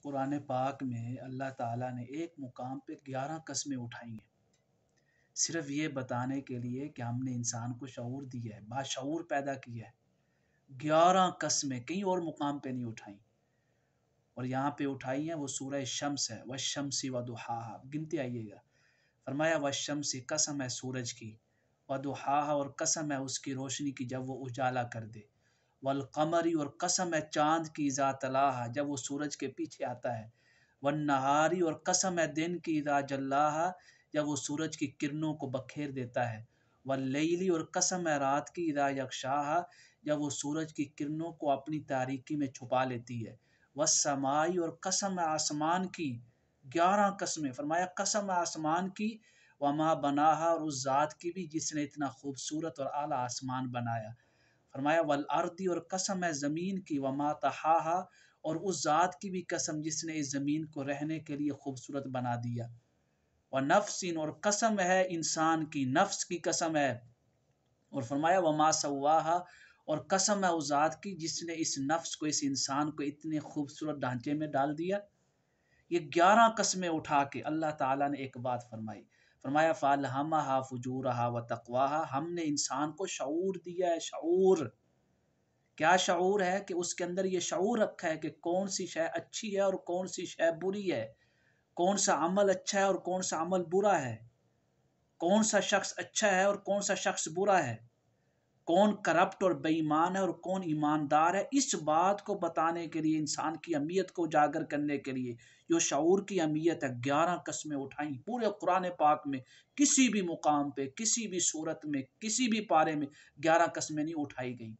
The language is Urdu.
قرآن پاک میں اللہ تعالیٰ نے ایک مقام پہ 11 قسمیں اٹھائی ہیں، صرف یہ بتانے کے لیے کہ ہم نے انسان کو شعور دیا ہے، باشعور پیدا کیا ہے۔ 11 قسمیں کہیں اور مقام پہ نہیں اٹھائیں، اور یہاں پہ اٹھائی ہیں وہ سورہ شمس ہے، والشمس وضحاہا، گنتے آئیے گا۔ فرمایا والشمس، قسم ہے سورج کی، وضحاہا، اور قسم ہے اس کی روشنی کی جب وہ اجالا کر دے، والقمری، اور قسم ہے چاند کی اذا تلاہا، جب وہ سورج کے پیچھے آتا ہے، والنہاری، اور قسم ہے دن کی اذا جلاہا، جب وہ سورج کی کرنوں کو بکھیر دیتا ہے، واللیلی، اور قسم ہے رات کی اذا یغشاہا، جب وہ سورج کی کرنوں کو اپنی تاریکی میں چھپا لیتی ہے، والسمائی، اور قسم ہے آسمان کی، 11 قسمیں، فرمایا قسم ہے آسمان کی، وما بناہا، اور اس ذات کی بھی جس نے اتنا خوبصورت اور اعلیٰ آسمان بنایا، فرمایا والارضی، اور قسم ہے زمین کی، وما طحاہا، اور اس ذات کی بھی قسم جس نے اس زمین کو رہنے کے لیے خوبصورت بنا دیا، ونفس، اور قسم ہے انسان کی، نفس کی قسم ہے، اور فرمایا وما سواہا، اور قسم ہے اس ذات کی جس نے اس نفس کو، اس انسان کو اتنے خوبصورت ڈھانچے میں ڈال دیا۔ یہ 11 قسمیں اٹھا کے اللہ تعالیٰ نے ایک بات فرمائی، فرمایا فَأَلْهَمَهَا فُجُورَهَا وَتَقْوَاهَا، ہم نے انسان کو شعور دیا ہے۔ شعور کیا شعور ہے؟ کہ اس کے اندر یہ شعور رکھا ہے کہ کون سی شے اچھی ہے اور کون سی شے بری ہے، کون سا عمل اچھا ہے اور کون سا عمل برا ہے، کون سا شخص اچھا ہے اور کون سا شخص برا ہے، کون کرپٹ اور بے ایمان ہے اور کون ایماندار ہے۔ اس بات کو بتانے کے لیے، انسان کی اہمیت کو اجاگر کرنے کے لیے جو شعور کی اہمیت ہے، 11 قسمیں اٹھائیں پورے قرآن پاک میں۔ کسی بھی مقام پہ، کسی بھی صورت میں، کسی بھی پارے میں 11 قسمیں نہیں اٹھائی گئیں۔